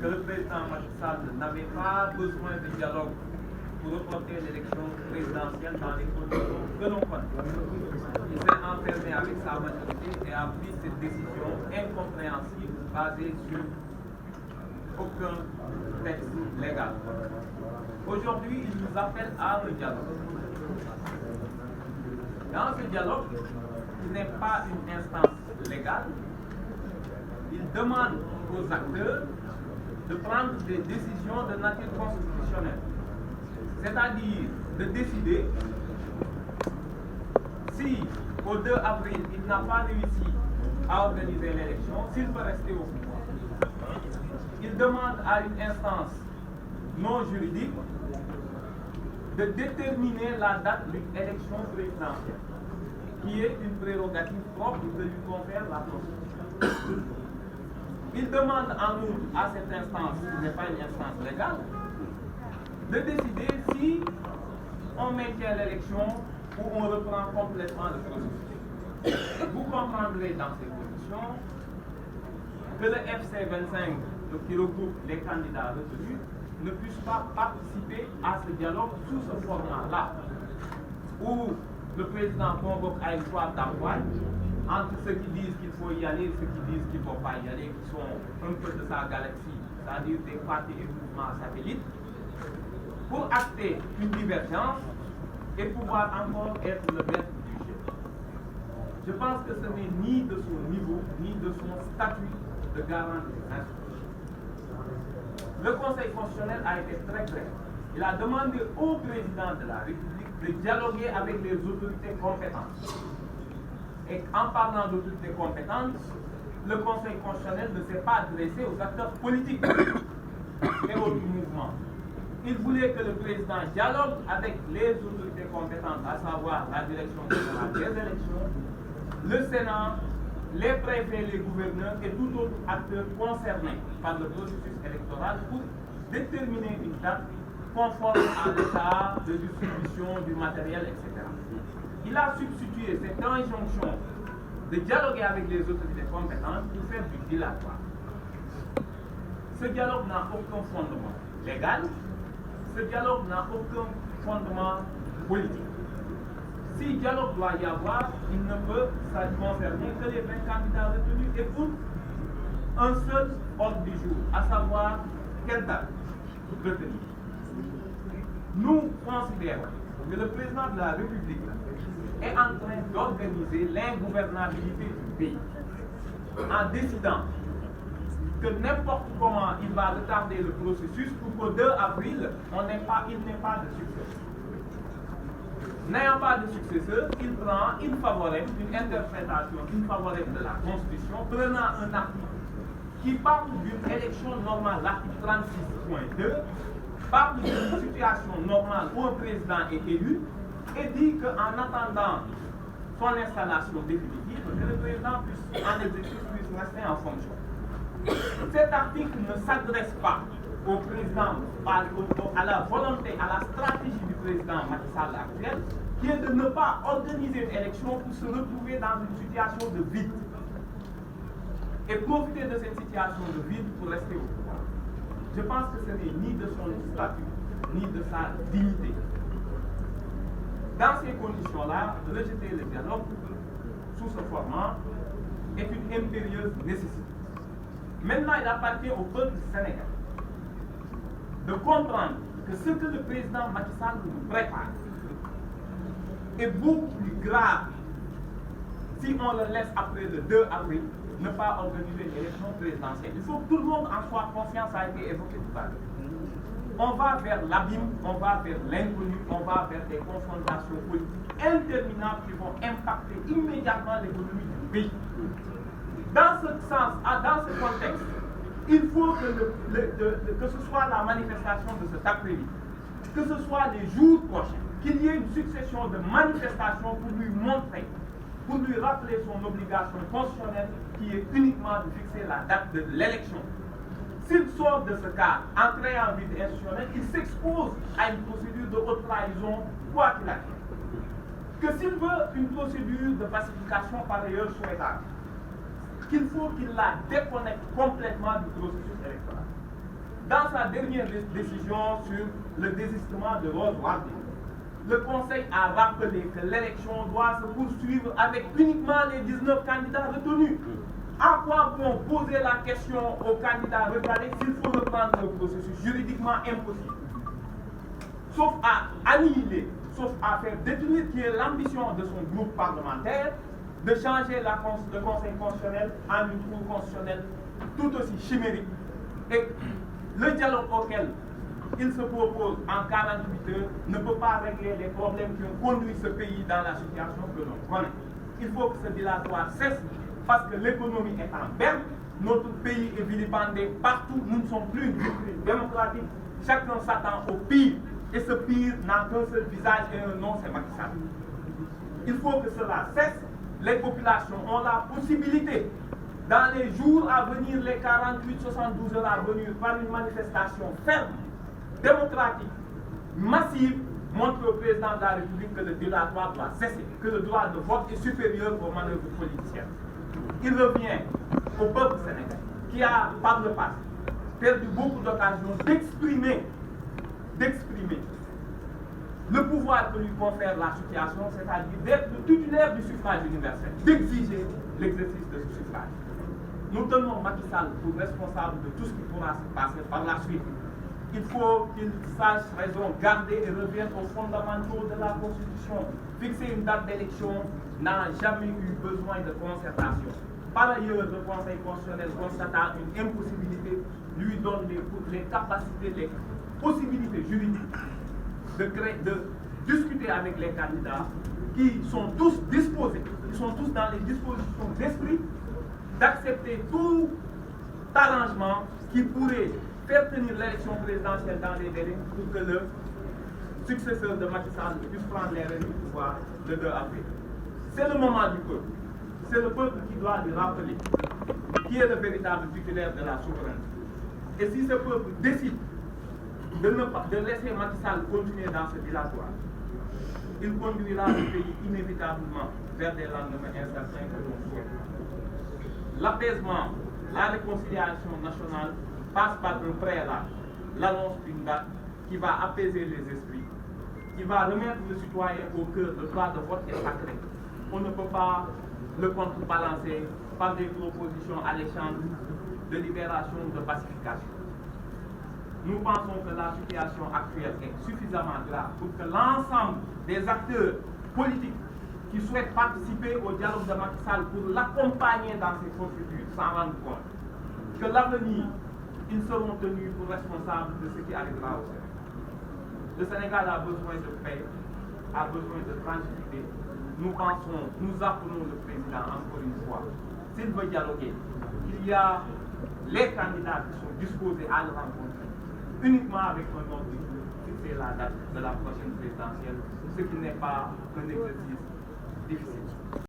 que le président Macky Sall n'avait pas besoin de dialogue pour reporter l'élection présidentielle dans les conditions que l'on connaît. Il s'est enfermé avec sa majorité et a pris cette décision incompréhensible basée sur aucun texte légal. Aujourd'hui, il nous appelle à un dialogue. Dans ce dialogue, qui n'est pas une instance légale, il demande aux acteurs de prendre des décisions de nature constitutionnelle. C'est-à-dire de décider si, au 2 avril, il n'a pas réussi à organiser l'élection, s'il peut rester au pouvoir. Il demande à une instance non juridique de déterminer la date d'une élection présidentielle, qui est une prérogative propre que lui confère la Constitution. Il demande en outre à cette instance, qui n'est pas une instance légale, de décider si on maintient l'élection ou on reprend complètement le processus. Vous comprendrez dans ces conditions que le FC25, qui regroupe les candidats retenus, ne puisse pas participer à ce dialogue sous ce format-là, où le président convoque à une foire d'empoigne entre ceux qui disent qu'il faut y aller et ceux qui disent qu'il ne faut pas y aller, qui sont un peu de sa galaxie, c'est-à-dire des partis et mouvements satellites, pour acter une divergence et pouvoir encore être le maître du jeu. Je pense que ce n'est ni de son niveau, ni de son statut de garant des institutions. Le Conseil constitutionnel a été très clair. Il a demandé au président de la République de dialoguer avec les autorités compétentes. Et en parlant d'autorités compétentes, le Conseil constitutionnel ne s'est pas adressé aux acteurs politiques et aux mouvements. Il voulait que le président dialogue avec les autorités compétentes, à savoir la direction générale des élections, le Sénat, les préfets, les gouverneurs et tout autre acteur concerné par le processus électoral pour déterminer une date conforme à l'état de distribution du matériel, etc. Il a substitué cette injonction de dialoguer avec les autorités compétentes pour faire du dilatoire. Ce dialogue n'a aucun fondement légal, ce dialogue n'a aucun fondement politique. Si dialogue doit y avoir, il ne peut concerner que les 20 candidats retenus et pour un seul ordre du jour, à savoir quelle date retenir. Nous considérons que le président de la République est en train d'organiser l'ingouvernabilité du pays en décidant que n'importe comment il va retarder le processus pour qu'au 2 avril, il n'ait pas de successeur. N'ayant pas de successeur, il prend une interprétation favorable de la Constitution, prenant un article qui parle d'une élection normale, l'article 36.2, parle d'une situation normale où un président est élu et dit qu'en attendant son installation définitive, que le président puisse, en exercice, puisse rester en fonction. Cet article ne s'adresse pas au président, à la volonté, à la stratégie du président Macky Sall actuel, qui est de ne pas organiser une élection pour se retrouver dans une situation de vide et profiter de cette situation de vide pour rester au pouvoir. Je pense que ce n'est ni de son statut, ni de sa dignité. Dans ces conditions-là, rejeter le dialogue sous ce format est une impérieuse nécessité. Maintenant, il appartient au peuple sénégalais de comprendre que ce que le président Macky Sall nous prépare est beaucoup plus grave si on le laisse après le 2 avril ne pas organiser une élection présidentielle. Il faut que tout le monde en soit conscient, ça a été évoqué tout à l'heure. On va vers l'abîme, on va vers l'inconnu, on va vers des confrontations politiques interminables qui vont impacter immédiatement l'économie du pays. Dans ce sens, dans ce contexte, il faut que ce soit la manifestation de cet après-midi, que ce soit les jours prochains, qu'il y ait une succession de manifestations pour lui montrer, pour lui rappeler son obligation constitutionnelle qui est uniquement de fixer la date de l'élection. S'il sort de ce cadre en créant un vide institutionnel, il s'expose à une procédure de haute trahison, quoi qu'il arrive. Que s'il veut une procédure de pacification par ailleurs souhaitable, qu'il faut qu'il la déconnecte complètement du processus électoral. dans sa dernière décision sur le désistement de Rose Wardini, le Conseil a rappelé que l'élection doit se poursuivre avec uniquement les 19 candidats retenus. À quoi bon poser la question aux candidats recalés s'il faut reprendre le processus juridiquement impossible? Sauf à annihiler, sauf à faire détruire qui est l'ambition de son groupe parlementaire de changer le Conseil constitutionnel en une cour constitutionnelle tout aussi chimérique. Et le dialogue auquel il se propose en 48 heures ne peut pas régler les problèmes qui ont conduit ce pays dans la situation que l'on connaît. Il faut que ce dilatoire cesse parce que l'économie est en berne, notre pays est vilipendé partout, nous ne sommes plus une culture démocratique, chacun s'attend au pire, et ce pire n'a qu'un seul visage et un nom, c'est Macky Sall. Il faut que cela cesse, les populations ont la possibilité, dans les jours à venir, les 48-72 heures à venir, par une manifestation ferme, démocratique, massive, montre au président de la République que le dilatoire doit cesser, que le droit de vote est supérieur aux manœuvres politiciennes. Il revient au peuple sénégalais, qui a, par le passé, perdu beaucoup d'occasions d'exprimer le pouvoir que lui confère la situation, c'est-à-dire d'être le titulaire du suffrage universel, d'exiger l'exercice de ce suffrage. Nous tenons Macky Sall pour responsable de tout ce qui pourra se passer par la suite. Il faut qu'il sache raison garder et revienne aux fondamentaux de la Constitution. Fixer une date d'élection n'a jamais eu besoin de concertation. Par ailleurs, le Conseil constitutionnel, constatant une impossibilité, lui donne les capacités, les possibilités juridiques de discuter avec les candidats qui sont tous disposés, qui sont tous dans les dispositions d'esprit d'accepter tout arrangement qui pourrait faire tenir l'élection présidentielle dans les délais pour que le successeur de Macky Sall puisse prendre les rênes du pouvoir le 2 avril. C'est le moment du peuple. C'est le peuple qui doit lui rappeler qui est le véritable titulaire de la souveraineté. Et si ce peuple décide de laisser Macky Sall continuer dans ce dilatoire, il conduira le pays inévitablement vers des lendemains incertains que l'on souhaite. L'apaisement, la réconciliation nationale passe par un préalable, l'annonce d'une date qui va apaiser les esprits, qui va remettre le citoyen au cœur. Le droit de vote est sacré. On ne peut pas le contrebalancer par des propositions alléchantes de libération ou de pacification. Nous pensons que la situation actuelle est suffisamment grave pour que l'ensemble des acteurs politiques qui souhaitent participer au dialogue de Macky Sall pour l'accompagner dans ses procédures s'en rendent compte. Que l'avenir, ils seront tenus pour responsables de ce qui arrivera au Sénégal. Le Sénégal a besoin de paix, a besoin de tranquillité. Nous appelons le président encore une fois, s'il veut dialoguer, il y a les candidats qui sont disposés à le rencontrer, uniquement avec un ordre du jour, fixer la date de la prochaine présidentielle, ce qui n'est pas un exercice difficile.